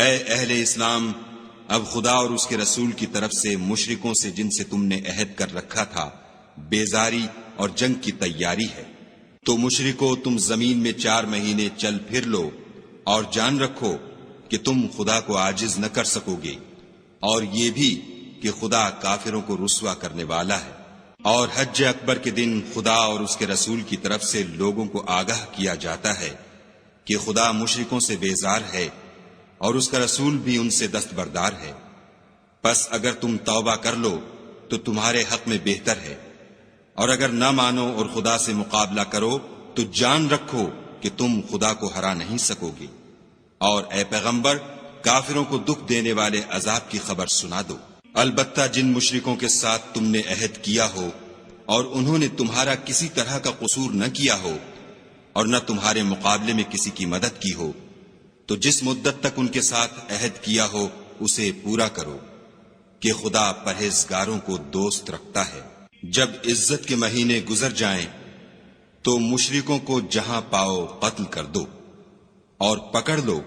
اے اہل اسلام، اب خدا اور اس کے رسول کی طرف سے مشرکوں سے جن سے تم نے عہد کر رکھا تھا بیزاری اور جنگ کی تیاری ہے۔ تو مشرکو، تم زمین میں 4 مہینے چل پھر لو اور جان رکھو کہ تم خدا کو عاجز نہ کر سکو گے، اور یہ بھی کہ خدا کافروں کو رسوا کرنے والا ہے۔ اور حج اکبر کے دن خدا اور اس کے رسول کی طرف سے لوگوں کو آگاہ کیا جاتا ہے کہ خدا مشرکوں سے بیزار ہے اور اس کا رسول بھی ان سے دستبردار ہے۔ پس اگر تم توبہ کر لو تو تمہارے حق میں بہتر ہے، اور اگر نہ مانو اور خدا سے مقابلہ کرو تو جان رکھو کہ تم خدا کو ہرا نہیں سکو گے۔ اور اے پیغمبر، کافروں کو دکھ دینے والے عذاب کی خبر سنا دو۔ البتہ جن مشرکوں کے ساتھ تم نے عہد کیا ہو اور انہوں نے تمہارا کسی طرح کا قصور نہ کیا ہو اور نہ تمہارے مقابلے میں کسی کی مدد کی ہو، تو جس مدت تک ان کے ساتھ عہد کیا ہو اسے پورا کرو، کہ خدا پرہیزگاروں کو دوست رکھتا ہے۔ جب عزت کے مہینے گزر جائیں تو مشرکوں کو جہاں پاؤ قتل کر دو اور پکڑ لو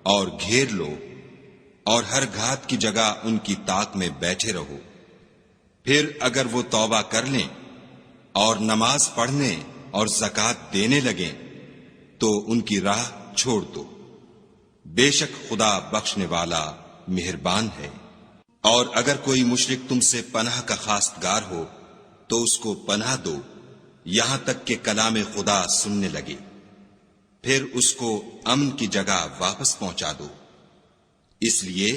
اور گھیر لو، اور ہر گھات کی جگہ ان کی طاق میں بیٹھے رہو۔ پھر اگر وہ توبہ کر لیں اور نماز پڑھنے اور زکوٰۃ دینے لگیں تو ان کی راہ چھوڑ دو، بے شک خدا بخشنے والا مہربان ہے۔ اور اگر کوئی مشرک تم سے پناہ کا خواستگار ہو تو اس کو پناہ دو یہاں تک کہ کلام خدا سننے لگے، پھر اس کو امن کی جگہ واپس پہنچا دو، اس لیے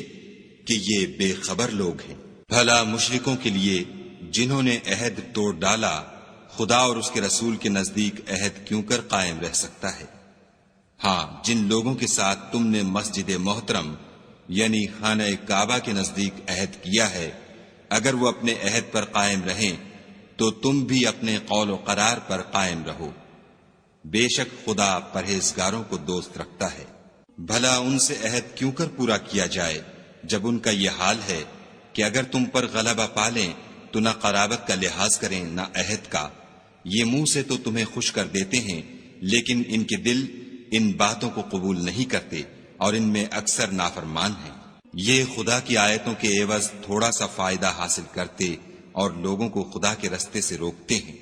کہ یہ بے خبر لوگ ہیں۔ بھلا مشرکوں کے لیے جنہوں نے عہد توڑ ڈالا خدا اور اس کے رسول کے نزدیک عہد کیوں کر قائم رہ سکتا ہے؟ ہاں، جن لوگوں کے ساتھ تم نے مسجد محترم یعنی خانہ کعبہ کے نزدیک عہد کیا ہے، اگر وہ اپنے عہد پر قائم رہیں تو تم بھی اپنے قول و قرار پر قائم رہو، بے شک خدا پرہیزگاروں کو دوست رکھتا ہے۔ بھلا ان سے عہد کیوں کر پورا کیا جائے جب ان کا یہ حال ہے کہ اگر تم پر غلبہ پالیں تو نہ قرابت کا لحاظ کریں نہ عہد کا۔ یہ منہ سے تو تمہیں خوش کر دیتے ہیں لیکن ان کے دل ان باتوں کو قبول نہیں کرتے اور ان میں اکثر نافرمان ہیں۔ یہ خدا کی آیتوں کے عوض تھوڑا سا فائدہ حاصل کرتے اور لوگوں کو خدا کے رستے سے روکتے ہیں۔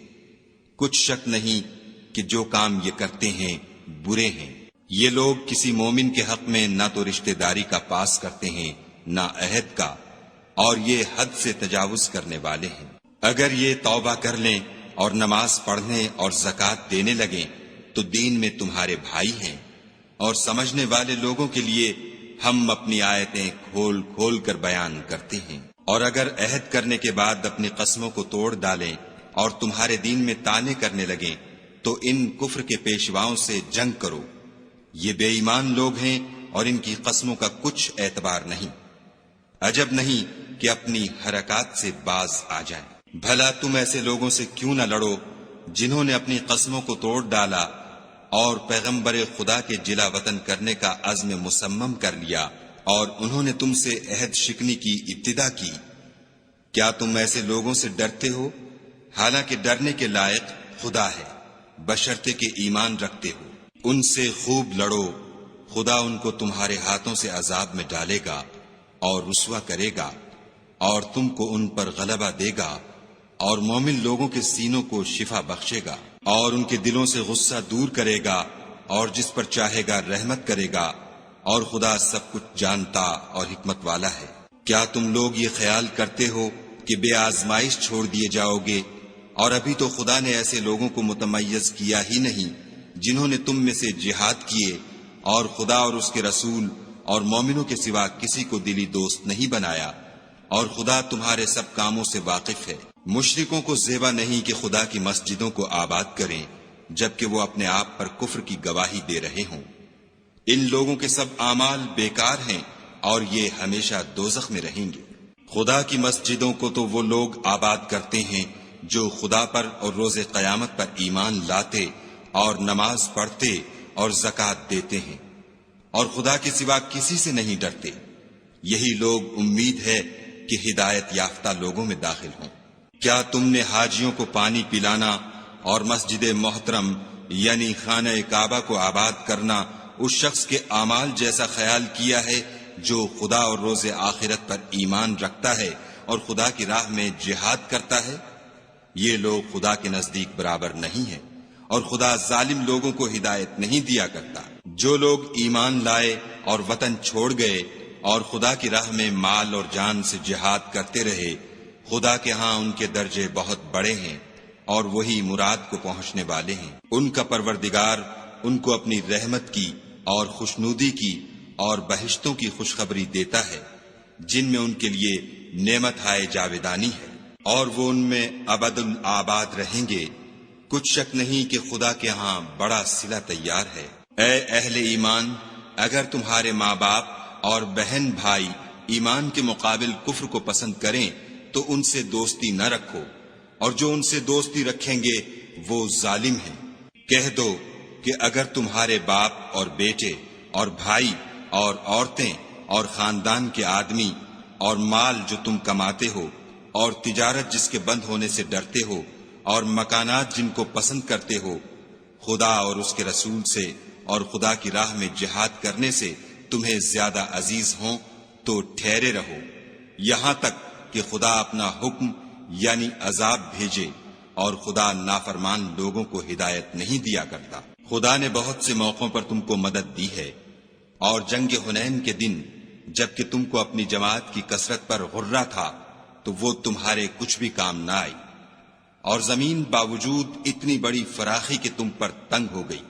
کچھ شک نہیں کہ جو کام یہ کرتے ہیں برے ہیں۔ یہ لوگ کسی مومن کے حق میں نہ تو رشتہ داری کا پاس کرتے ہیں نہ عہد کا، اور یہ حد سے تجاوز کرنے والے ہیں۔ اگر یہ توبہ کر لیں اور نماز پڑھنے اور زکوٰۃ دینے لگیں تو دین میں تمہارے بھائی ہیں، اور سمجھنے والے لوگوں کے لیے ہم اپنی آیتیں کھول کھول کر بیان کرتے ہیں۔ اور اگر عہد کرنے کے بعد اپنی قسموں کو توڑ ڈالیں اور تمہارے دین میں طعنے کرنے لگیں تو ان کفر کے پیشواؤں سے جنگ کرو، یہ بے ایمان لوگ ہیں اور ان کی قسموں کا کچھ اعتبار نہیں۔ عجب نہیں کہ اپنی حرکات سے باز آ جائیں۔ بھلا تم ایسے لوگوں سے کیوں نہ لڑو جنہوں نے اپنی قسموں کو توڑ ڈالا اور پیغمبر خدا کے جلا وطن کرنے کا عزم مصمم کر لیا، اور انہوں نے تم سے عہد شکنی کی ابتدا کی۔ کیا تم ایسے لوگوں سے ڈرتے ہو؟ حالانکہ ڈرنے کے لائق خدا ہے، بشرطے کہ ایمان رکھتے ہو۔ ان سے خوب لڑو، خدا ان کو تمہارے ہاتھوں سے عذاب میں ڈالے گا اور رسوا کرے گا، اور تم کو ان پر غلبہ دے گا، اور مومن لوگوں کے سینوں کو شفا بخشے گا، اور ان کے دلوں سے غصہ دور کرے گا، اور جس پر چاہے گا رحمت کرے گا، اور خدا سب کچھ جانتا اور حکمت والا ہے۔ کیا تم لوگ یہ خیال کرتے ہو کہ بے آزمائش چھوڑ دیے جاؤ گے؟ اور ابھی تو خدا نے ایسے لوگوں کو متمیز کیا ہی نہیں جنہوں نے تم میں سے جہاد کیے اور خدا اور اس کے رسول اور مومنوں کے سوا کسی کو دلی دوست نہیں بنایا، اور خدا تمہارے سب کاموں سے واقف ہے۔ مشرکوں کو زیبا نہیں کہ خدا کی مسجدوں کو آباد کریں جبکہ وہ اپنے آپ پر کفر کی گواہی دے رہے ہوں۔ ان لوگوں کے سب اعمال بیکار ہیں اور یہ ہمیشہ دوزخ میں رہیں گے۔ خدا کی مسجدوں کو تو وہ لوگ آباد کرتے ہیں جو خدا پر اور روز قیامت پر ایمان لاتے اور نماز پڑھتے اور زکوٰۃ دیتے ہیں، اور خدا کے سوا کسی سے نہیں ڈرتے۔ یہی لوگ امید ہے کہ ہدایت یافتہ لوگوں میں داخل ہوں۔ کیا تم نے حاجیوں کو پانی پلانا اور مسجد محترم یعنی خانہ کعبہ کو آباد کرنا اس شخص کے اعمال جیسا خیال کیا ہے جو خدا اور روز آخرت پر ایمان رکھتا ہے اور خدا کی راہ میں جہاد کرتا ہے، یہ لوگ خدا کے نزدیک برابر نہیں ہیں، اور خدا ظالم لوگوں کو ہدایت نہیں دیا کرتا۔ جو لوگ ایمان لائے اور وطن چھوڑ گئے اور خدا کی راہ میں مال اور جان سے جہاد کرتے رہے، خدا کے ہاں ان کے درجے بہت بڑے ہیں اور وہی مراد کو پہنچنے والے ہیں۔ ان کا پروردگار ان کو اپنی رحمت کی اور خوشنودی کی اور بہشتوں کی خوشخبری دیتا ہے، جن میں ان کے لیے نعمت ہائے جاویدانی ہے، اور وہ ان میں ابد الآباد رہیں گے۔ کچھ شک نہیں کہ خدا کے ہاں بڑا صلہ تیار ہے۔ اے اہل ایمان، اگر تمہارے ماں باپ اور بہن بھائی ایمان کے مقابل کفر کو پسند کریں تو ان سے دوستی نہ رکھو، اور جو ان سے دوستی رکھیں گے وہ ظالم ہیں۔ کہہ دو کہ اگر تمہارے باپ اور بیٹے اور بھائی اور عورتیں اور خاندان کے آدمی اور مال جو تم کماتے ہو اور تجارت جس کے بند ہونے سے ڈرتے ہو اور مکانات جن کو پسند کرتے ہو، خدا اور اس کے رسول سے اور خدا کی راہ میں جہاد کرنے سے تمہیں زیادہ عزیز ہوں تو ٹھہرے رہو، یہاں تک کہ خدا اپنا حکم یعنی عذاب بھیجے، اور خدا نافرمان لوگوں کو ہدایت نہیں دیا کرتا۔ خدا نے بہت سے موقعوں پر تم کو مدد دی ہے، اور جنگ حنین کے دن جبکہ تم کو اپنی جماعت کی کثرت پر غرہ تھا تو وہ تمہارے کچھ بھی کام نہ آئی، اور زمین باوجود اتنی بڑی فراخی کہ تم پر تنگ ہو گئی،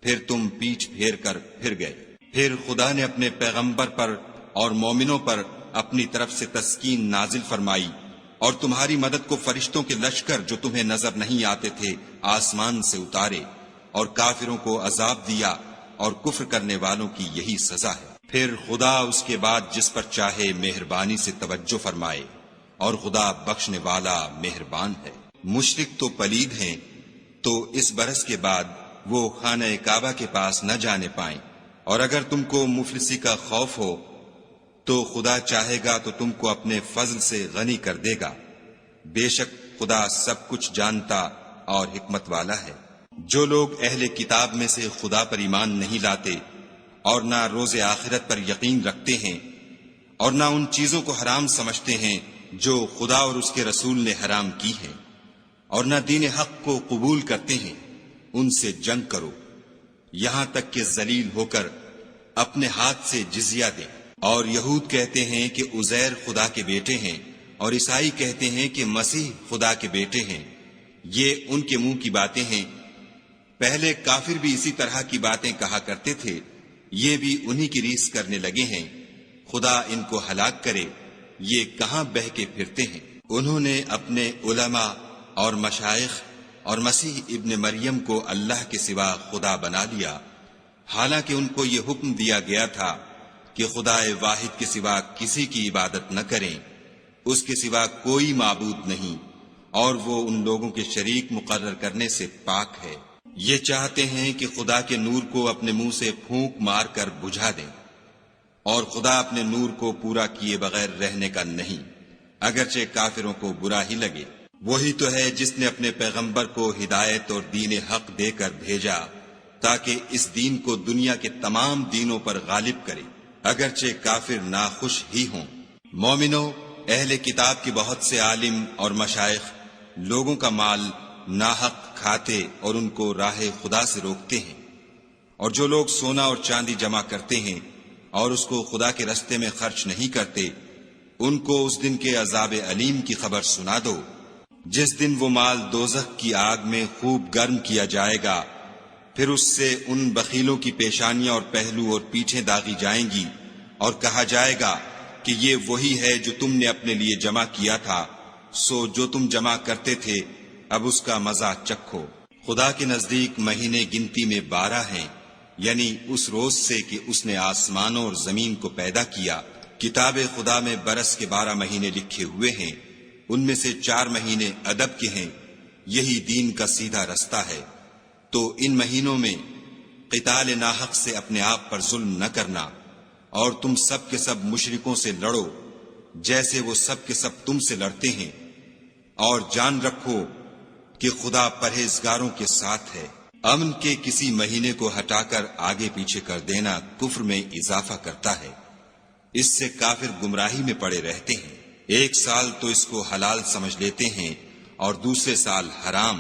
پھر تم پیٹھ پھیر کر پھر گئے۔ پھر خدا نے اپنے پیغمبر پر اور مومنوں پر اپنی طرف سے تسکین نازل فرمائی، اور تمہاری مدد کو فرشتوں کے لشکر جو تمہیں نظر نہیں آتے تھے آسمان سے اتارے، اور کافروں کو عذاب دیا، اور کفر کرنے والوں کی یہی سزا ہے۔ پھر خدا اس کے بعد جس پر چاہے مہربانی سے توجہ فرمائے، اور خدا بخشنے والا مہربان ہے۔ مشرک تو پلید ہیں، تو اس برس کے بعد وہ خانہ کعبہ کے پاس نہ جانے پائیں، اور اگر تم کو مفلسی کا خوف ہو تو خدا چاہے گا تو تم کو اپنے فضل سے غنی کر دے گا، بے شک خدا سب کچھ جانتا اور حکمت والا ہے۔ جو لوگ اہل کتاب میں سے خدا پر ایمان نہیں لاتے اور نہ روز آخرت پر یقین رکھتے ہیں، اور نہ ان چیزوں کو حرام سمجھتے ہیں جو خدا اور اس کے رسول نے حرام کی ہیں، اور نہ دین حق کو قبول کرتے ہیں، ان سے جنگ کرو یہاں تک کہ ذلیل ہو کر اپنے ہاتھ سے جزیہ دیں۔ اور یہود کہتے ہیں کہ عزیر خدا کے بیٹے ہیں، اور عیسائی کہتے ہیں کہ مسیح خدا کے بیٹے ہیں۔ یہ ان کے منہ کی باتیں ہیں، پہلے کافر بھی اسی طرح کی باتیں کہا کرتے تھے، یہ بھی انہی کی ریس کرنے لگے ہیں۔ خدا ان کو ہلاک کرے، یہ کہاں بہہ کے پھرتے ہیں۔ انہوں نے اپنے علماء اور مشائخ اور مسیح ابن مریم کو اللہ کے سوا خدا بنا لیا، حالانکہ ان کو یہ حکم دیا گیا تھا کہ خدا واحد کے سوا کسی کی عبادت نہ کریں، اس کے سوا کوئی معبود نہیں، اور وہ ان لوگوں کے شریک مقرر کرنے سے پاک ہے۔ یہ چاہتے ہیں کہ خدا کے نور کو اپنے منہ سے پھونک مار کر بجھا دیں، اور خدا اپنے نور کو پورا کیے بغیر رہنے کا نہیں، اگرچہ کافروں کو برا ہی لگے۔ وہی تو ہے جس نے اپنے پیغمبر کو ہدایت اور دین حق دے کر بھیجا تاکہ اس دین کو دنیا کے تمام دینوں پر غالب کرے، اگرچہ کافر ناخوش ہی ہوں۔ مومنو، اہل کتاب کے بہت سے عالم اور مشائخ لوگوں کا مال ناحق کھاتے اور ان کو راہ خدا سے روکتے ہیں، اور جو لوگ سونا اور چاندی جمع کرتے ہیں اور اس کو خدا کے رستے میں خرچ نہیں کرتے، ان کو اس دن کے عذاب علیم کی خبر سنا دو، جس دن وہ مال دوزخ کی آگ میں خوب گرم کیا جائے گا، پھر اس سے ان بخیلوں کی پیشانیاں اور پہلو اور پیٹھیں داغی جائیں گی، اور کہا جائے گا کہ یہ وہی ہے جو تم نے اپنے لیے جمع کیا تھا، سو جو تم جمع کرتے تھے اب اس کا مزہ چکھو۔ خدا کے نزدیک مہینے گنتی میں 12 ہیں، یعنی اس روز سے کہ اس نے آسمانوں اور زمین کو پیدا کیا۔ کتاب خدا میں برس کے 12 مہینے لکھے ہوئے ہیں، ان میں سے 4 مہینے ادب کے ہیں، یہی دین کا سیدھا رستہ ہے۔ تو ان مہینوں میں قتال ناحق سے اپنے آپ پر ظلم نہ کرنا، اور تم سب کے سب مشرکوں سے لڑو جیسے وہ سب کے سب تم سے لڑتے ہیں، اور جان رکھو کہ خدا پرہیزگاروں کے ساتھ ہے۔ امن کے کسی مہینے کو ہٹا کر آگے پیچھے کر دینا کفر میں اضافہ کرتا ہے، اس سے کافر گمراہی میں پڑے رہتے ہیں۔ ایک سال تو اس کو حلال سمجھ لیتے ہیں اور دوسرے سال حرام،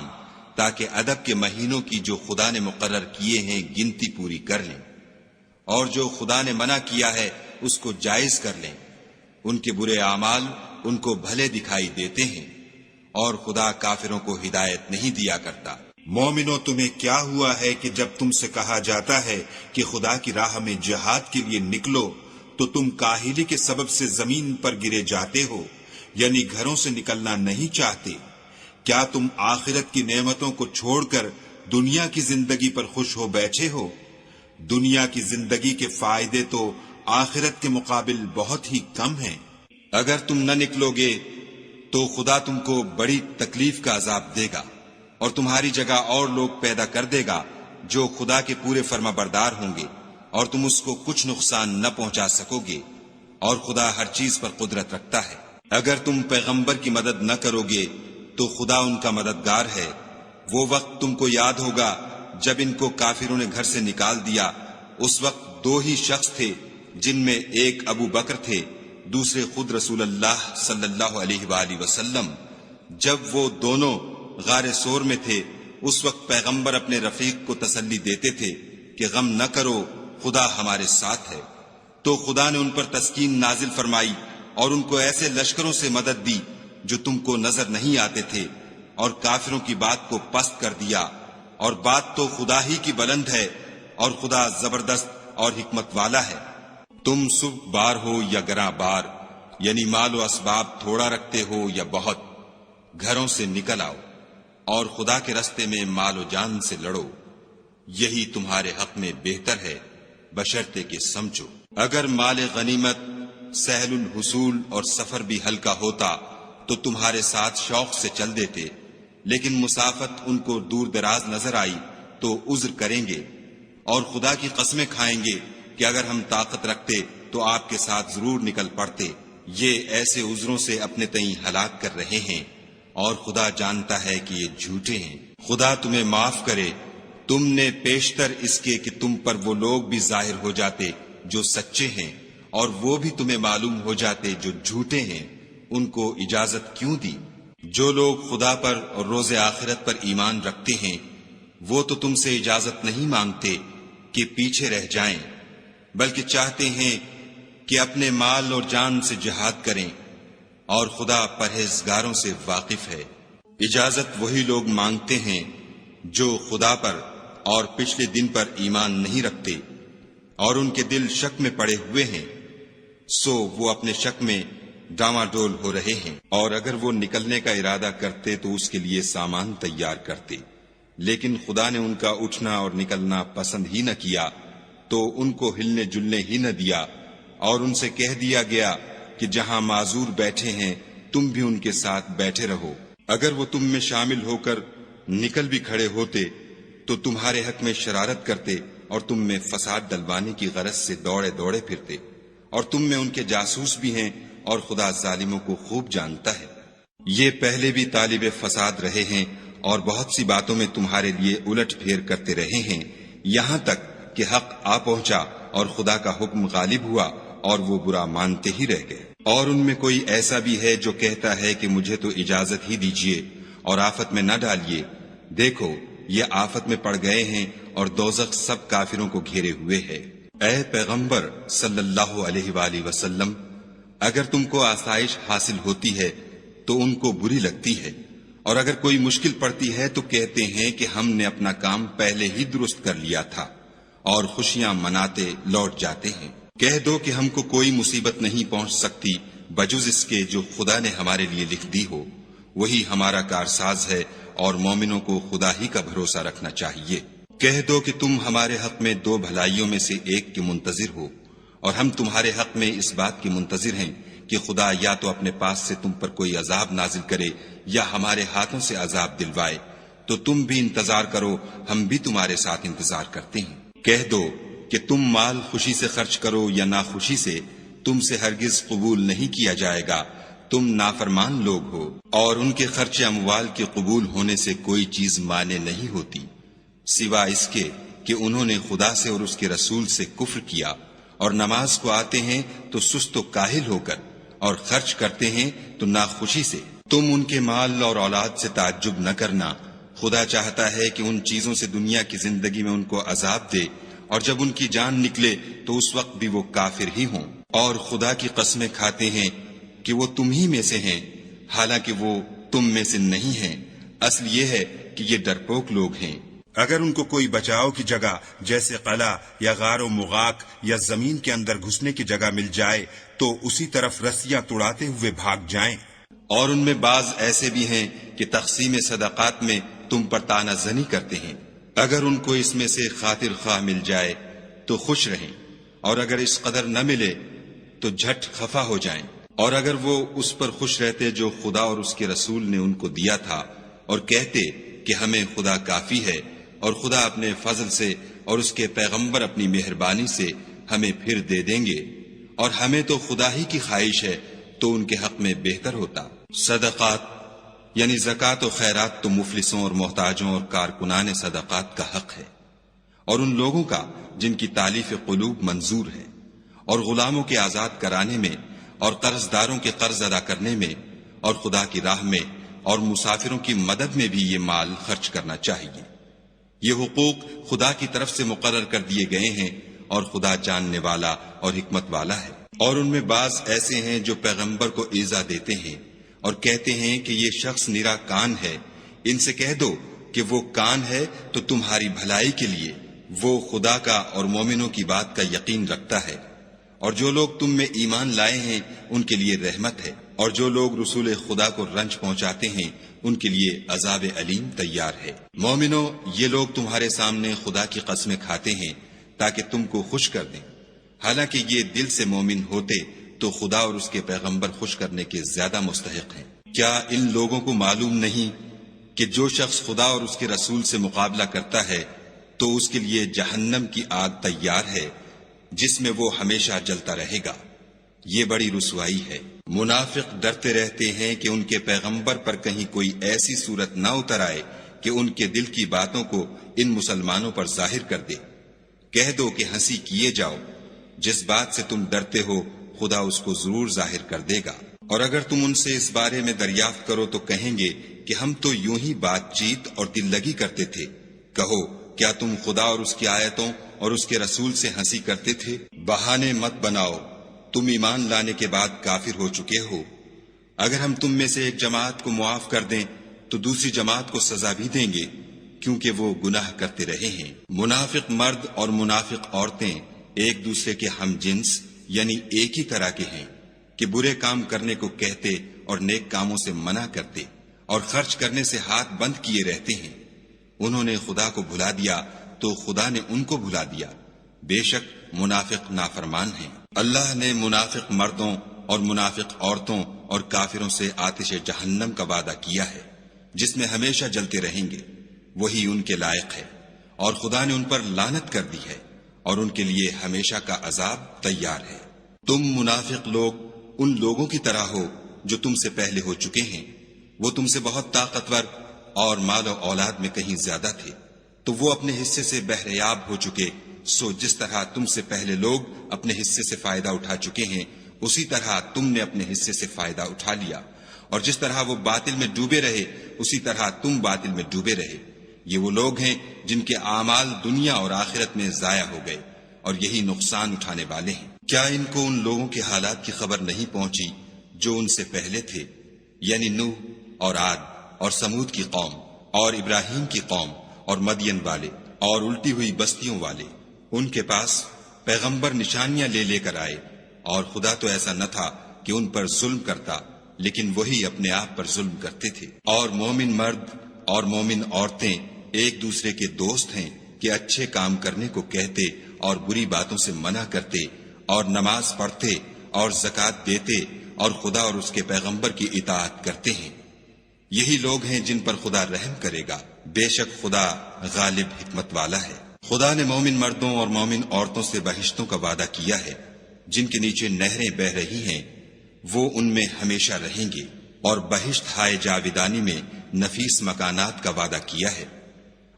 تاکہ ادب کے مہینوں کی جو خدا نے مقرر کیے ہیں گنتی پوری کر لیں، اور جو خدا نے منع کیا ہے اس کو جائز کر لیں۔ ان کے برے اعمال ان کو بھلے دکھائی دیتے ہیں، اور خدا کافروں کو ہدایت نہیں دیا کرتا۔ مومنو، تمہیں کیا ہوا ہے کہ جب تم سے کہا جاتا ہے کہ خدا کی راہ میں جہاد کے لیے نکلو تو تم کاہلی کے سبب سے زمین پر گرے جاتے ہو، یعنی گھروں سے نکلنا نہیں چاہتے؟ کیا تم آخرت کی نعمتوں کو چھوڑ کر دنیا کی زندگی پر خوش ہو بیٹھے ہو؟ دنیا کی زندگی کے فائدے تو آخرت کے مقابل بہت ہی کم ہیں۔ اگر تم نہ نکلو گے تو خدا تم کو بڑی تکلیف کا عذاب دے گا، اور تمہاری جگہ اور لوگ پیدا کر دے گا جو خدا کے پورے فرما بردار ہوں گے، اور تم اس کو کچھ نقصان نہ پہنچا سکو گے، اور خدا ہر چیز پر قدرت رکھتا ہے۔ اگر تم پیغمبر کی مدد نہ کرو گے تو خدا ان کا مددگار ہے۔ وہ وقت تم کو یاد ہوگا جب ان کو کافروں نے گھر سے نکال دیا، اس وقت دو ہی شخص تھے، جن میں ایک ابو بکر تھے، دوسرے خود رسول اللہ صلی اللہ علیہ وآلہ وسلم۔ جب وہ دونوں غار سور میں تھے، اس وقت پیغمبر اپنے رفیق کو تسلی دیتے تھے کہ غم نہ کرو، خدا ہمارے ساتھ ہے۔ تو خدا نے ان پر تسکین نازل فرمائی اور ان کو ایسے لشکروں سے مدد دی جو تم کو نظر نہیں آتے تھے، اور کافروں کی بات کو پست کر دیا۔ اور بات تو خدا ہی کی بلند ہے، اور خدا زبردست اور حکمت والا ہے۔ تم سبک بار ہو یا گراں بار، یعنی مال و اسباب تھوڑا رکھتے ہو یا بہت، گھروں سے نکل آؤ اور خدا کے رستے میں مال و جان سے لڑو، یہی تمہارے حق میں بہتر ہے، بشرطے کہ سمجھو۔ اگر مال غنیمت سہل الحصول اور سفر بھی ہلکا ہوتا تو تمہارے ساتھ شوق سے چل دیتے، لیکن مسافت ان کو دور دراز نظر آئی تو عذر کریں گے، اور خدا کی قسمیں کھائیں گے کہ اگر ہم طاقت رکھتے تو آپ کے ساتھ ضرور نکل پڑتے۔ یہ ایسے عذروں سے اپنے تئیں ہلاک کر رہے ہیں، اور خدا جانتا ہے کہ یہ جھوٹے ہیں۔ خدا تمہیں معاف کرے، تم نے پیشتر اس کے کہ تم پر وہ لوگ بھی ظاہر ہو جاتے جو سچے ہیں، اور وہ بھی تمہیں معلوم ہو جاتے جو جھوٹے ہیں، ان کو اجازت کیوں دی؟ جو لوگ خدا پر اور روز آخرت پر ایمان رکھتے ہیں وہ تو تم سے اجازت نہیں مانگتے کہ پیچھے رہ جائیں، بلکہ چاہتے ہیں کہ اپنے مال اور جان سے جہاد کریں، اور خدا پرہیزگاروں سے واقف ہے۔ اجازت وہی لوگ مانگتے ہیں جو خدا پر اور پچھلے دن پر ایمان نہیں رکھتے، اور ان کے دل شک میں پڑے ہوئے ہیں، سو وہ اپنے شک میں ڈاما ڈول ہو رہے ہیں۔ اور اگر وہ نکلنے کا ارادہ کرتے تو اس کے لیے سامان تیار کرتے، لیکن خدا نے ان کا اٹھنا اور نکلنا پسند ہی نہ کیا، تو ان کو ہلنے جلنے ہی نہ دیا، اور ان سے کہہ دیا گیا کہ جہاں معذور بیٹھے ہیں تم بھی ان کے ساتھ بیٹھے رہو۔ اگر وہ تم میں شامل ہو کر نکل بھی کھڑے ہوتے تو تمہارے حق میں شرارت کرتے اور تم میں فساد ڈلوانے کی غرض سے دوڑے دوڑے پھرتے، اور تم میں ان کے جاسوس بھی ہیں، اور خدا ظالموں کو خوب جانتا ہے۔ یہ پہلے بھی طالب فساد رہے ہیں اور بہت سی باتوں میں تمہارے لیے الٹ پھیر کرتے رہے ہیں، یہاں تک کہ حق آ پہنچا اور خدا کا حکم غالب ہوا اور وہ برا مانتے ہی رہ گئے۔ اور ان میں کوئی ایسا بھی ہے جو کہتا ہے کہ مجھے تو اجازت ہی دیجیے اور آفت میں نہ ڈالیے، دیکھو یہ آفت میں پڑ گئے ہیں اور دوزخ سب کافروں کو گھیرے ہوئے ہے۔ اے پیغمبر صلی اللہ علیہ وآلہ وسلم، اگر تم کو آسائش حاصل ہوتی ہے تو ان کو بری لگتی ہے، اور اگر کوئی مشکل پڑتی ہے تو کہتے ہیں کہ ہم نے اپنا کام پہلے ہی درست کر لیا تھا، اور خوشیاں مناتے لوٹ جاتے ہیں۔ کہہ دو کہ ہم کو کوئی مصیبت نہیں پہنچ سکتی بجز اس کے جو خدا نے ہمارے لیے لکھ دی ہو، وہی ہمارا کارساز ہے، اور مومنوں کو خدا ہی کا بھروسہ رکھنا چاہیے۔ کہہ دو کہ تم ہمارے حق میں دو بھلائیوں میں سے ایک کے منتظر ہو، اور ہم تمہارے حق میں اس بات کے منتظر ہیں کہ خدا یا تو اپنے پاس سے تم پر کوئی عذاب نازل کرے یا ہمارے ہاتھوں سے عذاب دلوائے، تو تم بھی انتظار کرو، ہم بھی تمہارے ساتھ انتظار کرتے ہیں۔ کہہ دو کہ تم مال خوشی سے خرچ کرو یا ناخوشی سے، تم سے ہرگز قبول نہیں کیا جائے گا، تم نافرمان لوگ ہو، اور ان کے خرچ اموال کے قبول ہونے سے کوئی چیز مانے نہیں ہوتی، سوا اس کے کہ انہوں نے خدا سے اور اس کے رسول سے کفر کیا اور نماز کو آتے ہیں تو سست و کاہل ہو کر، اور خرچ کرتے ہیں تو ناخوشی سے۔ تم ان کے مال اور اولاد سے تعجب نہ کرنا، خدا چاہتا ہے کہ ان چیزوں سے دنیا کی زندگی میں ان کو عذاب دے، اور جب ان کی جان نکلے تو اس وقت بھی وہ کافر ہی ہوں، اور خدا کی قسمیں کھاتے ہیں کہ وہ تم ہی میں سے ہیں، حالانکہ وہ تم میں سے نہیں ہیں۔ اصل یہ ہے کہ یہ ڈرپوک لوگ ہیں۔ اگر ان کو کوئی بچاؤ کی جگہ جیسے قلعہ یا غار و مغاق یا زمین کے اندر گھسنے کی جگہ مل جائے تو اسی طرف رسیاں توڑاتے ہوئے بھاگ جائیں۔ اور ان میں بعض ایسے بھی ہیں کہ تقسیم صدقات میں تم پر طعنہ زنی کرتے ہیں۔ اگر ان کو اس میں سے خاطر خواہ مل جائے تو خوش رہیں، اور اگر اس قدر نہ ملے تو جھٹ خفا ہو جائیں۔ اور اگر وہ اس پر خوش رہتے جو خدا اور اس کے رسول نے ان کو دیا تھا، اور کہتے کہ ہمیں خدا کافی ہے، اور خدا اپنے فضل سے اور اس کے پیغمبر اپنی مہربانی سے ہمیں پھر دے دیں گے، اور ہمیں تو خدا ہی کی خواہش ہے، تو ان کے حق میں بہتر ہوتا۔ صدقات یعنی زکوٰۃ و خیرات تو مفلسوں اور محتاجوں اور کارکنان صدقات کا حق ہے، اور ان لوگوں کا جن کی تالیف قلوب منظور ہے، اور غلاموں کے آزاد کرانے میں، اور قرض داروں کے قرض ادا کرنے میں، اور خدا کی راہ میں اور مسافروں کی مدد میں بھی یہ مال خرچ کرنا چاہیے۔ یہ حقوق خدا کی طرف سے مقرر کر دیے گئے ہیں، اور خدا جاننے والا اور حکمت والا ہے۔ اور ان میں بعض ایسے ہیں جو پیغمبر کو ایذا دیتے ہیں اور کہتے ہیں کہ یہ شخص نرا کان ہے۔ ان سے کہہ دو کہ وہ کان ہے تو تمہاری بھلائی کے لیے، وہ خدا کا اور مومنوں کی بات کا یقین رکھتا ہے، اور جو لوگ تم میں ایمان لائے ہیں ان کے لیے رحمت ہے، اور جو لوگ رسول خدا کو رنج پہنچاتے ہیں ان کے لیے عذاب علیم تیار ہے۔ مومنو، یہ لوگ تمہارے سامنے خدا کی قسمیں کھاتے ہیں تاکہ تم کو خوش کر دیں، حالانکہ یہ دل سے مومن ہوتے تو خدا اور اس کے پیغمبر خوش کرنے کے زیادہ مستحق ہیں۔ کیا ان لوگوں کو معلوم نہیں کہ جو شخص خدا اور اس کے رسول سے مقابلہ کرتا ہے تو اس کے لیے جہنم کی آگ تیار ہے جس میں وہ ہمیشہ جلتا رہے گا، یہ بڑی رسوائی ہے۔ منافق ڈرتے رہتے ہیں کہ ان کے پیغمبر پر کہیں کوئی ایسی صورت نہ اتر آئے کہ ان کے دل کی باتوں کو ان مسلمانوں پر ظاہر کر دے۔ کہہ دو کہ ہنسی کیے جاؤ، جس بات سے تم ڈرتے ہو خدا اس کو ضرور ظاہر کر دے گا۔ اور اگر تم ان سے اس بارے میں دریافت کرو تو کہیں گے کہ ہم تو یوں ہی بات چیت اور دل لگی کرتے تھے۔ کہو، کیا تم خدا اور اس کی آیتوں اور اس کے رسول سے ہنسی کرتے تھے؟ بہانے مت بناؤ، تم ایمان لانے کے بعد کافر ہو چکے ہو۔ اگر ہم تم میں سے ایک جماعت کو معاف کر دیں تو دوسری جماعت کو سزا بھی دیں گے، کیونکہ وہ گناہ کرتے رہے ہیں۔ منافق مرد اور منافق عورتیں ایک دوسرے کے ہم جنس یعنی ایک ہی طرح کے ہیں کہ برے کام کرنے کو کہتے اور نیک کاموں سے منع کرتے اور خرچ کرنے سے ہاتھ بند کیے رہتے ہیں۔ انہوں نے خدا کو بھلا دیا تو خدا نے ان کو بھلا دیا، بے شک منافق نافرمان ہیں۔ اللہ نے منافق مردوں اور منافق عورتوں اور کافروں سے آتش جہنم کا وعدہ کیا ہے جس میں ہمیشہ جلتے رہیں گے، وہی ان کے لائق ہے، اور خدا نے ان پر لعنت کر دی ہے اور ان کے لیے ہمیشہ کا عذاب تیار ہے۔ تم منافق لوگ ان لوگوں کی طرح ہو جو تم سے پہلے ہو چکے ہیں، وہ تم سے بہت طاقتور اور مال و اولاد میں کہیں زیادہ تھے، تو وہ اپنے حصے سے بہریاب ہو چکے۔ سو جس طرح تم سے پہلے لوگ اپنے حصے سے فائدہ اٹھا چکے ہیں، اسی طرح تم نے اپنے حصے سے فائدہ اٹھا لیا، اور جس طرح وہ باطل میں ڈوبے رہے اسی طرح تم باطل میں ڈوبے رہے۔ یہ وہ لوگ ہیں جن کے اعمال دنیا اور آخرت میں ضائع ہو گئے، اور یہی نقصان اٹھانے والے ہیں۔ کیا ان کو ان لوگوں کے حالات کی خبر نہیں پہنچی جو ان سے پہلے تھے، یعنی نوح اور عاد اور سمود کی قوم اور ابراہیم کی قوم اور مدین والے اور الٹی ہوئی بستیوں والے؟ ان کے پاس پیغمبر نشانیاں لے لے کر آئے، اور خدا تو ایسا نہ تھا کہ ان پر ظلم کرتا، لیکن وہی اپنے آپ پر ظلم کرتے تھے۔ اور مومن مرد اور مومن عورتیں ایک دوسرے کے دوست ہیں کہ اچھے کام کرنے کو کہتے اور بری باتوں سے منع کرتے اور نماز پڑھتے اور زکوٰۃ دیتے اور خدا اور اس کے پیغمبر کی اطاعت کرتے ہیں۔ یہی لوگ ہیں جن پر خدا رحم کرے گا، بے شک خدا غالب حکمت والا ہے۔ خدا نے مومن مردوں اور مومن عورتوں سے بہشتوں کا وعدہ کیا ہے جن کے نیچے نہریں بہ رہی ہیں، وہ ان میں ہمیشہ رہیں گے، اور بہشت ہائے جاویدانی میں نفیس مکانات کا وعدہ کیا ہے۔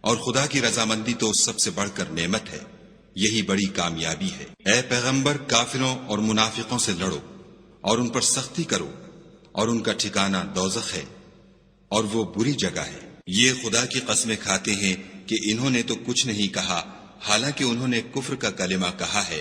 اور خدا کی رضامندی تو سب سے بڑھ کر نعمت ہے۔ یہی بڑی کامیابی ہے۔ اے پیغمبر، کافروں اور منافقوں سے لڑو اور ان پر سختی کرو، اور ان کا ٹھکانہ دوزخ ہے اور وہ بری جگہ ہے۔ یہ خدا کی قسمیں کھاتے ہیں کہ انہوں نے تو کچھ نہیں کہا، حالانکہ انہوں نے کفر کا کلمہ کہا ہے،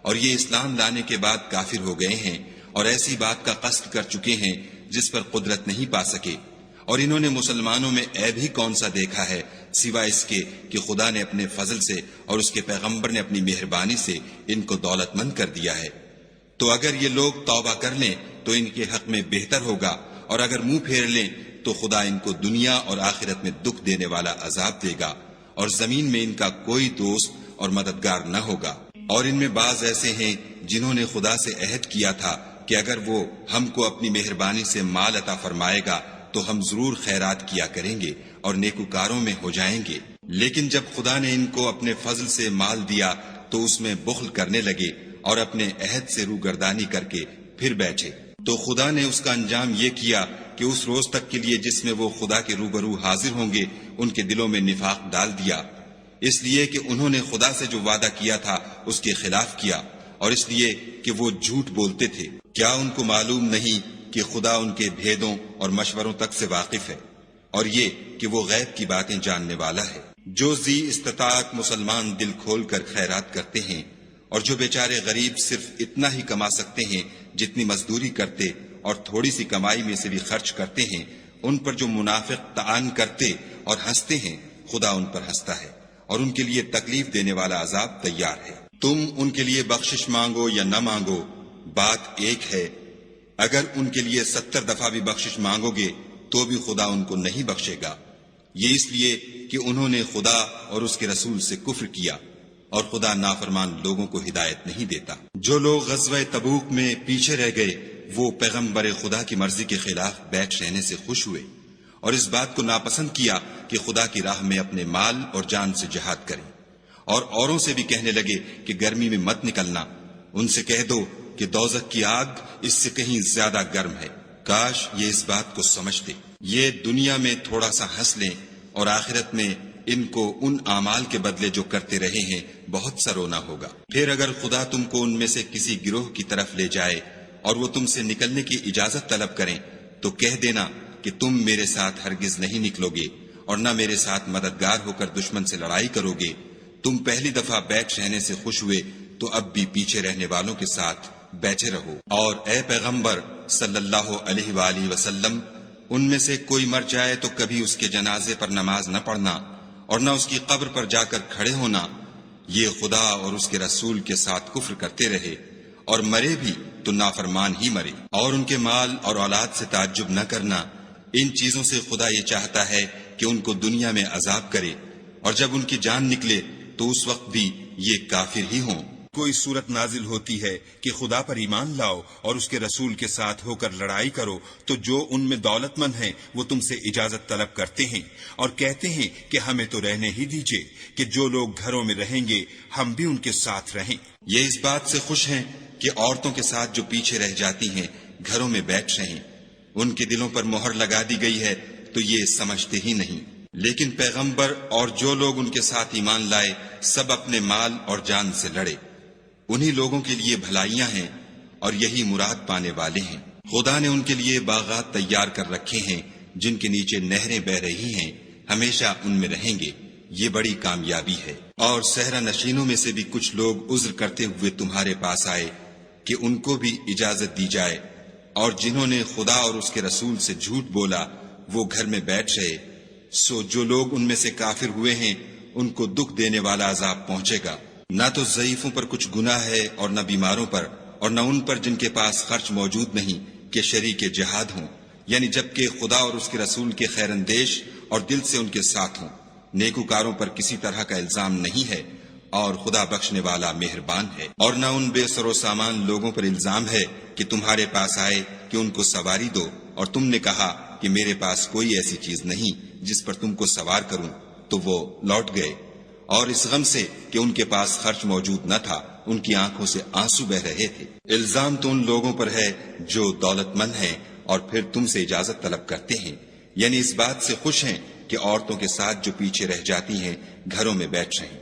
اور یہ اسلام لانے کے بعد کافر ہو گئے ہیں اور ایسی بات کا قصد کر چکے ہیں جس پر قدرت نہیں پا سکے۔ اور انہوں نے مسلمانوں میں عیب ہی کون سا دیکھا ہے سوائے اس کے کہ خدا نے اپنے فضل سے اور اس کے پیغمبر نے اپنی مہربانی سے ان کو دولت مند کر دیا ہے۔ تو اگر یہ لوگ توبہ کر لیں تو ان کے حق میں بہتر ہوگا، اور اگر منہ پھیر لیں تو خدا ان کو دنیا اور آخرت میں دکھ دینے والا عذاب دے گا، اور زمین میں ان کا کوئی دوست اور مددگار نہ ہوگا۔ اور ان میں بعض ایسے ہیں جنہوں نے خدا سے عہد کیا تھا کہ اگر وہ ہم کو اپنی مہربانی سے مال عطا فرمائے گا تو ہم ضرور خیرات کیا کریں گے اور نیکوکاروں میں ہو جائیں گے، لیکن جب خدا نے ان کو اپنے فضل سے مال دیا تو اس میں بخل کرنے لگے اور اپنے عہد سے روگردانی کر کے پھر بیٹھے۔ تو خدا نے اس کا انجام یہ کیا کہ اس روز تک کے لیے جس میں وہ خدا کے روبرو حاضر ہوں گے ان کے دلوں میں نفاق ڈال دیا، اس لیے کہ انہوں نے خدا سے جو وعدہ کیا تھا اس کے خلاف کیا، اور اس لیے کہ وہ جھوٹ بولتے تھے۔ کیا ان کو معلوم نہیں کہ خدا ان کے بھیدوں اور مشوروں تک سے واقف ہے، اور یہ کہ وہ غیب کی باتیں جاننے والا ہے۔ جو ذی استطاعت مسلمان دل کھول کر خیرات کرتے ہیں، اور جو بیچارے غریب صرف اتنا ہی کما سکتے ہیں جتنی مزدوری کرتے اور تھوڑی سی کمائی میں سے بھی خرچ کرتے ہیں، ان پر جو منافق طعن کرتے اور ہنستے ہیں، خدا ان پر ہنستا ہے اور ان کے لیے تکلیف دینے والا عذاب تیار ہے۔ تم ان کے لیے بخشش مانگو یا نہ مانگو، بات ایک ہے۔ اگر ان کے لیے 70 دفعہ بھی بخشش مانگو گے تو بھی خدا ان کو نہیں بخشے گا، یہ اس لیے کہ انہوں نے خدا اور اس کے رسول سے کفر کیا، اور خدا نافرمان لوگوں کو ہدایت نہیں دیتا۔ جو لوگ غزوہ تبوک میں پیچھے رہ گئے وہ پیغمبر خدا کی مرضی کے خلاف بیٹھ رہنے سے خوش ہوئے اور اس بات کو ناپسند کیا کہ خدا کی راہ میں اپنے مال اور جان سے جہاد کریں، اور اوروں سے بھی کہنے لگے کہ گرمی میں مت نکلنا۔ ان سے کہہ دو کہ دوزخ کی آگ اس سے کہیں زیادہ گرم ہے۔ کاش یہ اس بات کو سمجھتے۔ یہ دنیا میں تھوڑا سا ہنس لیں اور آخرت میں ان کو ان اعمال کے بدلے جو کرتے رہے ہیں بہت سا رونا ہوگا۔ پھر اگر خدا تم کو ان میں سے کسی گروہ کی طرف لے جائے اور وہ تم سے نکلنے کی اجازت طلب کریں تو کہہ دینا کہ تم میرے ساتھ ہرگز نہیں نکلو گے اور نہ میرے ساتھ مددگار ہو کر دشمن سے لڑائی کرو گے۔ تم پہلی دفعہ بیٹھ رہنے سے خوش ہوئے تو اب بھی پیچھے رہنے والوں کے ساتھ بیٹھے رہو۔ اور اے پیغمبر صلی اللہ علیہ وآلہ وسلم، ان میں سے کوئی مر جائے تو کبھی اس کے جنازے پر نماز نہ پڑھنا اور نہ اس کی قبر پر جا کر کھڑے ہونا۔ یہ خدا اور اس کے رسول کے ساتھ کفر کرتے رہے اور مرے بھی تو نافرمان ہی مرے۔ اور ان کے مال اور اولاد سے تعجب نہ کرنا، ان چیزوں سے خدا یہ چاہتا ہے کہ ان کو دنیا میں عذاب کرے، اور جب ان کی جان نکلے تو اس وقت بھی یہ کافر ہی ہوں۔ کوئی صورت نازل ہوتی ہے کہ خدا پر ایمان لاؤ اور اس کے رسول کے ساتھ ہو کر لڑائی کرو، تو جو ان میں دولت مند ہیں وہ تم سے اجازت طلب کرتے ہیں اور کہتے ہیں کہ ہمیں تو رہنے ہی دیجئے، کہ جو لوگ گھروں میں رہیں گے ہم بھی ان کے ساتھ رہیں۔ یہ اس بات سے خوش ہیں کہ عورتوں کے ساتھ جو پیچھے رہ جاتی ہیں گھروں میں بیٹھ رہیں، ان کے دلوں پر مہر لگا دی گئی ہے تو یہ سمجھتے ہی نہیں۔ لیکن پیغمبر اور جو لوگ ان کے ساتھ ایمان لائے سب اپنے مال اور جان سے لڑے، انہی لوگوں کے لیے بھلائیاں ہیں اور یہی مراد پانے والے ہیں۔ خدا نے ان کے لیے باغات تیار کر رکھے ہیں جن کے نیچے نہریں بہ رہی ہیں، ہمیشہ ان میں رہیں گے، یہ بڑی کامیابی ہے۔ اور صحرا نشینوں میں سے بھی کچھ لوگ عذر کرتے ہوئے تمہارے پاس آئے کہ ان کو بھی اجازت دی جائے، اور جنہوں نے خدا اور اس کے رسول سے جھوٹ بولا وہ گھر میں بیٹھ رہے، سو جو لوگ ان میں سے کافر ہوئے ہیں ان کو دکھ دینے والا عذاب پہنچے گا۔ نہ تو ضعیفوں پر کچھ گناہ ہے اور نہ بیماروں پر، اور نہ ان پر جن کے پاس خرچ موجود نہیں کہ شریک جہاد ہوں، یعنی جبکہ خدا اور اس کے رسول کے خیر اندیش اور دل سے ان کے ساتھ ہوں۔ نیکوکاروں پر کسی طرح کا الزام نہیں ہے اور خدا بخشنے والا مہربان ہے۔ اور نہ ان بے سر و سامان لوگوں پر الزام ہے کہ تمہارے پاس آئے کہ ان کو سواری دو اور تم نے کہا کہ میرے پاس کوئی ایسی چیز نہیں جس پر تم کو سوار کروں، تو وہ لوٹ گئے، اور اس غم سے کہ ان کے پاس خرچ موجود نہ تھا ان کی آنکھوں سے آنسو بہ رہے تھے۔ الزام تو ان لوگوں پر ہے جو دولت مند ہیں اور پھر تم سے اجازت طلب کرتے ہیں، یعنی اس بات سے خوش ہیں کہ عورتوں کے ساتھ جو پیچھے رہ جاتی ہیں گھروں میں بیٹھ رہیں۔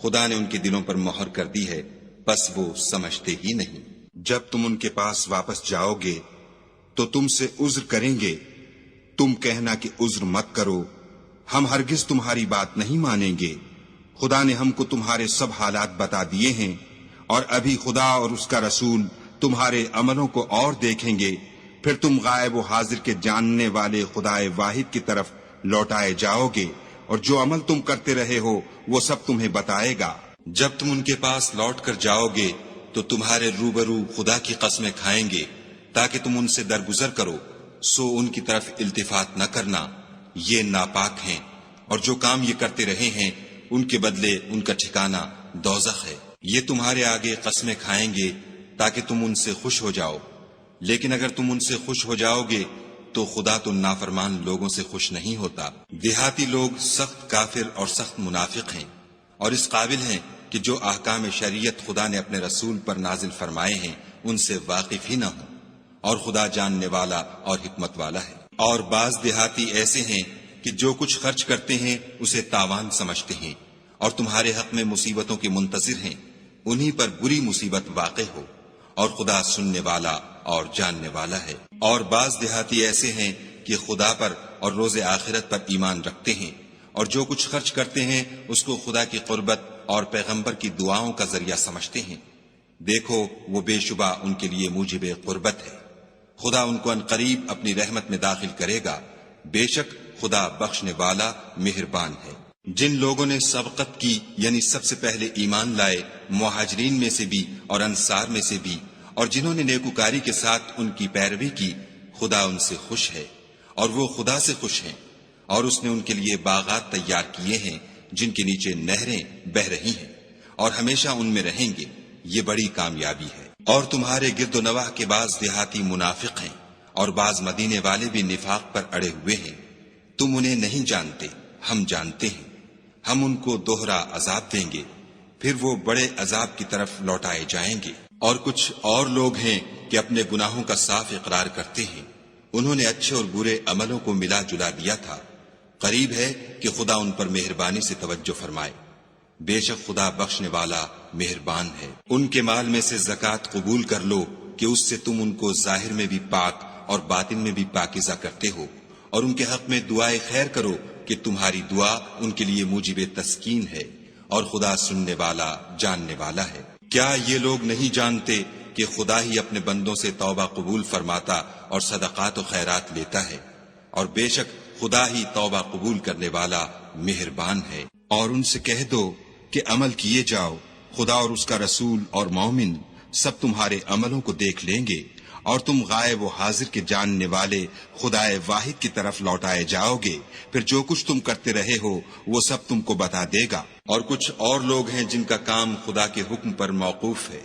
خدا نے ان کے دلوں پر مہر کر دی ہے، بس وہ سمجھتے ہی نہیں۔ جب تم ان کے پاس واپس جاؤ گے تو تم سے عذر کریں گے، تم کہنا کہ عذر مت کرو، ہم ہرگز تمہاری بات نہیں مانیں گے، خدا نے ہم کو تمہارے سب حالات بتا دیے ہیں، اور ابھی خدا اور اس کا رسول تمہارے عملوں کو اور دیکھیں گے، پھر تم غائب و حاضر کے جاننے والے خدا واحد کی طرف لوٹائے جاؤ گے، اور جو عمل تم کرتے رہے ہو وہ سب تمہیں بتائے گا۔ جب تم ان کے پاس لوٹ کر جاؤ گے تو تمہارے روبرو خدا کی قسمیں کھائیں گے تاکہ تم ان سے درگزر کرو، سو ان کی طرف التفات نہ کرنا، یہ ناپاک ہیں، اور جو کام یہ کرتے رہے ہیں ان کے بدلے ان کا ٹھکانہ دوزخ ہے۔ یہ تمہارے آگے قسمیں کھائیں گے تاکہ تم ان سے خوش ہو جاؤ، لیکن اگر تم ان سے خوش ہو جاؤ گے تو خدا تو نافرمان لوگوں سے خوش نہیں ہوتا۔ دیہاتی لوگ سخت کافر اور سخت منافق ہیں، اور اس قابل ہیں کہ جو احکام شریعت خدا نے اپنے رسول پر نازل فرمائے ہیں ان سے واقف ہی نہ ہوں، اور خدا جاننے والا اور حکمت والا ہے۔ اور بعض دیہاتی ایسے ہیں کہ جو کچھ خرچ کرتے ہیں اسے تاوان سمجھتے ہیں، اور تمہارے حق میں مصیبتوں کے منتظر ہیں، انہی پر بری مصیبت واقع ہو، اور خدا سننے والا اور جاننے والا ہے۔ اور بعض دیہاتی ایسے ہیں کہ خدا پر اور روز آخرت پر ایمان رکھتے ہیں، اور جو کچھ خرچ کرتے ہیں اس کو خدا کی قربت اور پیغمبر کی دعاؤں کا ذریعہ سمجھتے ہیں، دیکھو وہ بے شبہ ان کے لیے موجب قربت ہے، خدا ان کو عنقریب اپنی رحمت میں داخل کرے گا، بے شک خدا بخشنے والا مہربان ہے۔ جن لوگوں نے سبقت کی یعنی سب سے پہلے ایمان لائے، مہاجرین میں سے بھی اور انصار میں سے بھی، اور جنہوں نے نیکوکاری کے ساتھ ان کی پیروی کی، خدا ان سے خوش ہے اور وہ خدا سے خوش ہیں، اور اس نے ان کے لیے باغات تیار کیے ہیں جن کے نیچے نہریں بہہ رہی ہیں، اور ہمیشہ ان میں رہیں گے، یہ بڑی کامیابی ہے۔ اور تمہارے گرد و نواح کے بعض دیہاتی منافق ہیں اور بعض مدینے والے بھی نفاق پر اڑے ہوئے ہیں، تم انہیں نہیں جانتے، ہم جانتے ہیں، ہم ان کو دوہرا عذاب دیں گے، پھر وہ بڑے عذاب کی طرف لوٹائے جائیں گے۔ اور کچھ اور لوگ ہیں کہ اپنے گناہوں کا صاف اقرار کرتے ہیں، انہوں نے اچھے اور برے عملوں کو ملا جلا دیا تھا، قریب ہے کہ خدا ان پر مہربانی سے توجہ فرمائے، بے شک خدا بخشنے والا مہربان ہے۔ ان کے مال میں سے زکوٰۃ قبول کر لو کہ اس سے تم ان کو ظاہر میں بھی پاک اور باطن میں بھی پاکیزہ کرتے ہو، اور ان کے حق میں دعائے خیر کرو کہ تمہاری دعا ان کے لیے موجب تسکین ہے، اور خدا سننے والا جاننے والا ہے۔ کیا یہ لوگ نہیں جانتے کہ خدا ہی اپنے بندوں سے توبہ قبول فرماتا اور صدقات و خیرات لیتا ہے، اور بے شک خدا ہی توبہ قبول کرنے والا مہربان ہے۔ اور ان سے کہہ دو کہ عمل کیے جاؤ، خدا اور اس کا رسول اور مومن سب تمہارے عملوں کو دیکھ لیں گے، اور تم غائب و حاضر کے جاننے والے خدا واحد کی طرف لوٹائے جاؤ گے، پھر جو کچھ تم کرتے رہے ہو وہ سب تم کو بتا دے گا۔ اور کچھ اور لوگ ہیں جن کا کام خدا کے حکم پر موقوف ہے،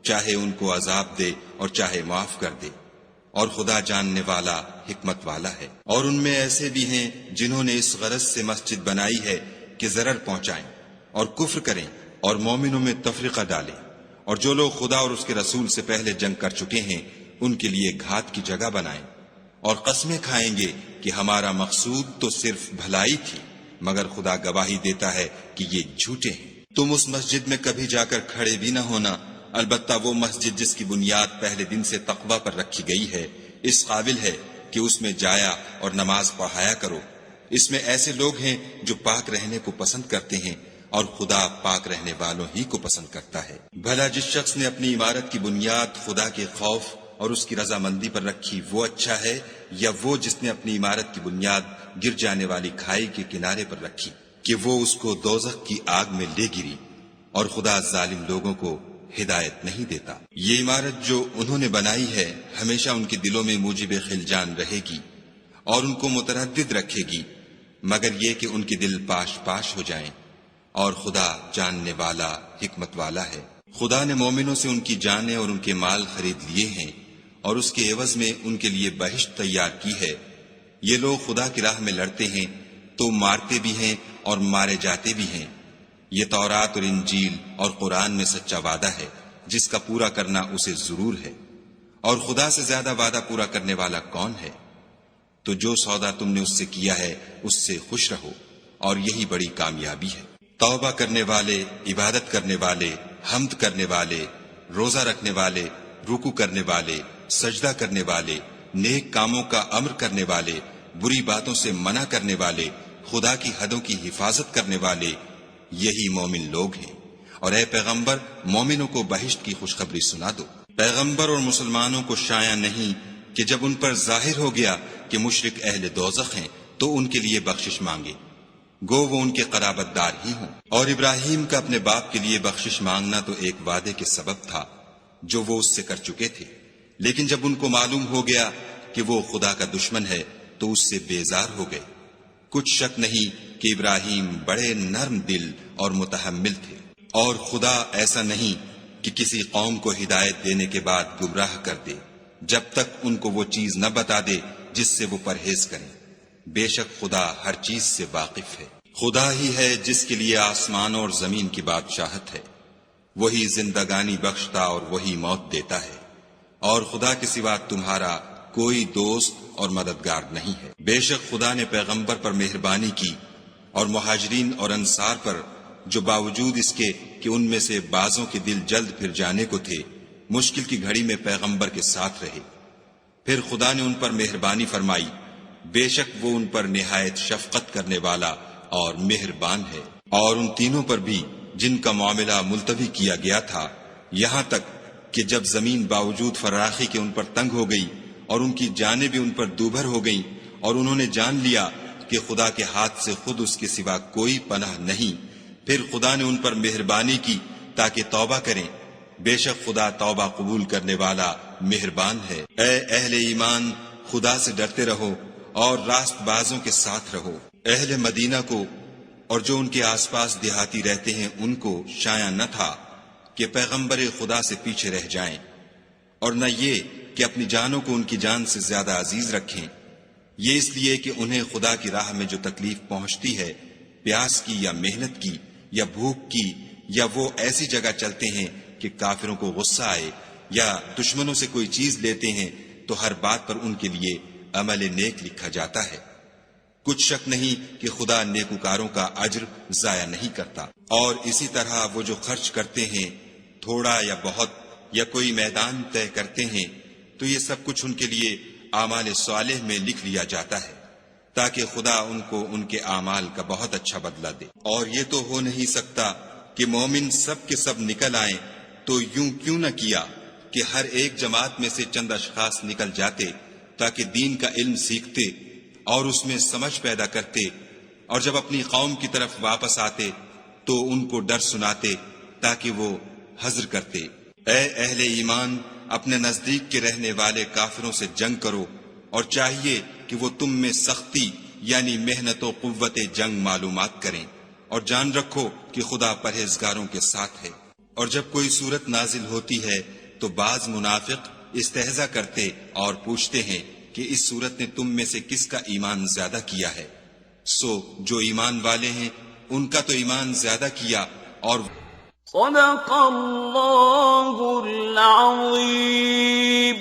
چاہے ان کو عذاب دے اور چاہے معاف کر دے، اور خدا جاننے والا حکمت والا ہے۔ اور ان میں ایسے بھی ہیں جنہوں نے اس غرض سے مسجد بنائی ہے کہ ضرر پہنچائیں اور کفر کریں اور مومنوں میں تفرقہ ڈالیں، اور جو لوگ خدا اور اس کے رسول سے پہلے جنگ کر چکے ہیں ان کے لیے گھات کی جگہ بنائیں، اور قسمیں کھائیں گے کہ ہمارا مقصود تو صرف بھلائی تھی، مگر خدا گواہی دیتا ہے کہ یہ جھوٹے ہیں۔ تم اس مسجد میں کبھی جا کر کھڑے بھی نہ ہونا، البتہ وہ مسجد جس کی بنیاد پہلے دن سے تقوی پر رکھی گئی ہے اس قابل ہے کہ اس میں جایا اور نماز پڑھایا کرو۔ اس میں ایسے لوگ ہیں جو پاک رہنے کو پسند کرتے ہیں، اور خدا پاک رہنے والوں ہی کو پسند کرتا ہے۔ بھلا جس شخص نے اپنی عمارت کی بنیاد خدا کے خوف اور اس کی رضامندی پر رکھی وہ اچھا ہے، یا وہ جس نے اپنی عمارت کی بنیاد گر جانے والی کھائی کے کنارے پر رکھی کہ وہ اس کو دوزخ کی آگ میں لے گری، اور خدا ظالم لوگوں کو ہدایت نہیں دیتا۔ یہ عمارت جو انہوں نے بنائی ہے ہمیشہ ان کے دلوں میں موجب خلجان رہے گی اور ان کو متردد رکھے گی، مگر یہ کہ ان کے دل پاش پاش ہو جائیں، اور خدا جاننے والا حکمت والا ہے۔ خدا نے مومنوں سے ان کی جانیں اور ان کے مال خرید لیے ہیں، اور اس کے عوض میں ان کے لیے بہشت تیار کی ہے۔ یہ لوگ خدا کی راہ میں لڑتے ہیں تو مارتے بھی ہیں اور مارے جاتے بھی ہیں۔ یہ تورات اور انجیل اور قرآن میں سچا وعدہ ہے جس کا پورا کرنا اسے ضرور ہے، اور خدا سے زیادہ وعدہ پورا کرنے والا کون ہے؟ تو جو سودا تم نے اس سے کیا ہے اس سے خوش رہو، اور یہی بڑی کامیابی ہے۔ توبہ کرنے والے، عبادت کرنے والے، حمد کرنے والے، روزہ رکھنے والے، رکوع کرنے والے، سجدہ کرنے والے، نیک کاموں کا امر کرنے والے، بری باتوں سے منع کرنے والے، خدا کی حدوں کی حفاظت کرنے والے، یہی مومن لوگ ہیں۔ اور اے پیغمبر، مومنوں کو بہشت کی خوشخبری سنا دو۔ پیغمبر اور مسلمانوں کو شایع نہیں کہ جب ان پر ظاہر ہو گیا کہ مشرک اہل دوزخ ہیں تو ان کے لیے بخشش مانگے، گو وہ ان کے قرابت دار ہی ہوں۔ اور ابراہیم کا اپنے باپ کے لیے بخشش مانگنا تو ایک وعدے کے سبب تھا جو وہ اس سے کر چکے تھے، لیکن جب ان کو معلوم ہو گیا کہ وہ خدا کا دشمن ہے تو اس سے بیزار ہو گئے۔ کچھ شک نہیں کہ ابراہیم بڑے نرم دل اور متحمل تھے، اور خدا ایسا نہیں کہ کسی قوم کو ہدایت دینے کے بعد گمراہ کر دے جب تک ان کو وہ چیز نہ بتا دے جس سے وہ پرہیز کریں۔ بے شک خدا ہر چیز سے واقف ہے۔ خدا ہی ہے جس کے لیے آسمان اور زمین کی بادشاہت ہے، وہی زندگانی بخشتا اور وہی موت دیتا ہے، اور خدا کے سوا تمہارا کوئی دوست اور مددگار نہیں ہے۔ بے شک خدا نے پیغمبر پر مہربانی کی اور مہاجرین اور انصار پر، جو باوجود اس کے کہ ان میں سے بعضوں کے دل جلد پھر جانے کو تھے، مشکل کی گھڑی میں پیغمبر کے ساتھ رہے۔ پھر خدا نے ان پر مہربانی فرمائی، بے شک وہ ان پر نہایت شفقت کرنے والا اور مہربان ہے۔ اور ان تینوں پر بھی جن کا معاملہ ملتوی کیا گیا تھا، یہاں تک کہ جب زمین باوجود فراخی کے ان پر تنگ ہو گئی اور ان کی جانیں بھی ان پر دوبھر ہو گئیں، اور انہوں نے جان لیا کہ خدا کے ہاتھ سے خود اس کے سوا کوئی پناہ نہیں، پھر خدا نے ان پر مہربانی کی تاکہ توبہ کریں۔ بے شک خدا توبہ قبول کرنے والا مہربان ہے۔ اے اہل ایمان، خدا سے ڈرتے رہو اور راست بازوں کے ساتھ رہو۔ اہل مدینہ کو اور جو ان کے آس پاس دیہاتی رہتے ہیں ان کو شایع نہ تھا کہ پیغمبر خدا سے پیچھے رہ جائیں، اور نہ یہ کہ اپنی جانوں کو ان کی جان سے زیادہ عزیز رکھیں، یہ اس لیے کہ انہیں خدا کی راہ میں جو تکلیف پہنچتی ہے، پیاس کی یا محنت کی یا بھوک کی، یا وہ ایسی جگہ چلتے ہیں کہ کافروں کو غصہ آئے، یا دشمنوں سے کوئی چیز لیتے ہیں، تو ہر بات پر ان کے لیے عمل نیک لکھا جاتا ہے۔ کچھ شک نہیں کہ خدا نیکوکاروں کا اجر ضائع نہیں کرتا۔ اور اسی طرح وہ جو خرچ کرتے ہیں، تھوڑا یا بہت، یا کوئی میدان طے کرتے ہیں، تو یہ سب کچھ ان کے لیے اعمال صالح میں لکھ لیا جاتا ہے، تاکہ خدا ان کو ان کے اعمال کا بہت اچھا بدلہ دے۔ اور یہ تو ہو نہیں سکتا کہ مومن سب کے سب نکل آئیں، تو یوں کیوں نہ کیا کہ ہر ایک جماعت میں سے چند اشخاص نکل جاتے تاکہ دین کا علم سیکھتے اور اس میں سمجھ پیدا کرتے، اور جب اپنی قوم کی طرف واپس آتے تو ان کو ڈر سناتے تاکہ وہ حذر کرتے۔ اے اہل ایمان، اپنے نزدیک کے رہنے والے کافروں سے جنگ کرو، اور چاہیے کہ وہ تم میں سختی یعنی محنت و قوت جنگ معلومات کریں، اور جان رکھو کہ خدا پرہیزگاروں کے ساتھ ہے۔ اور جب کوئی صورت نازل ہوتی ہے تو بعض منافق استہزا کرتے اور پوچھتے ہیں کہ اس صورت نے تم میں سے کس کا ایمان زیادہ کیا ہے؟ سو جو ایمان والے ہیں ان کا تو ایمان زیادہ کیا، اور صدق اللہ العظیم۔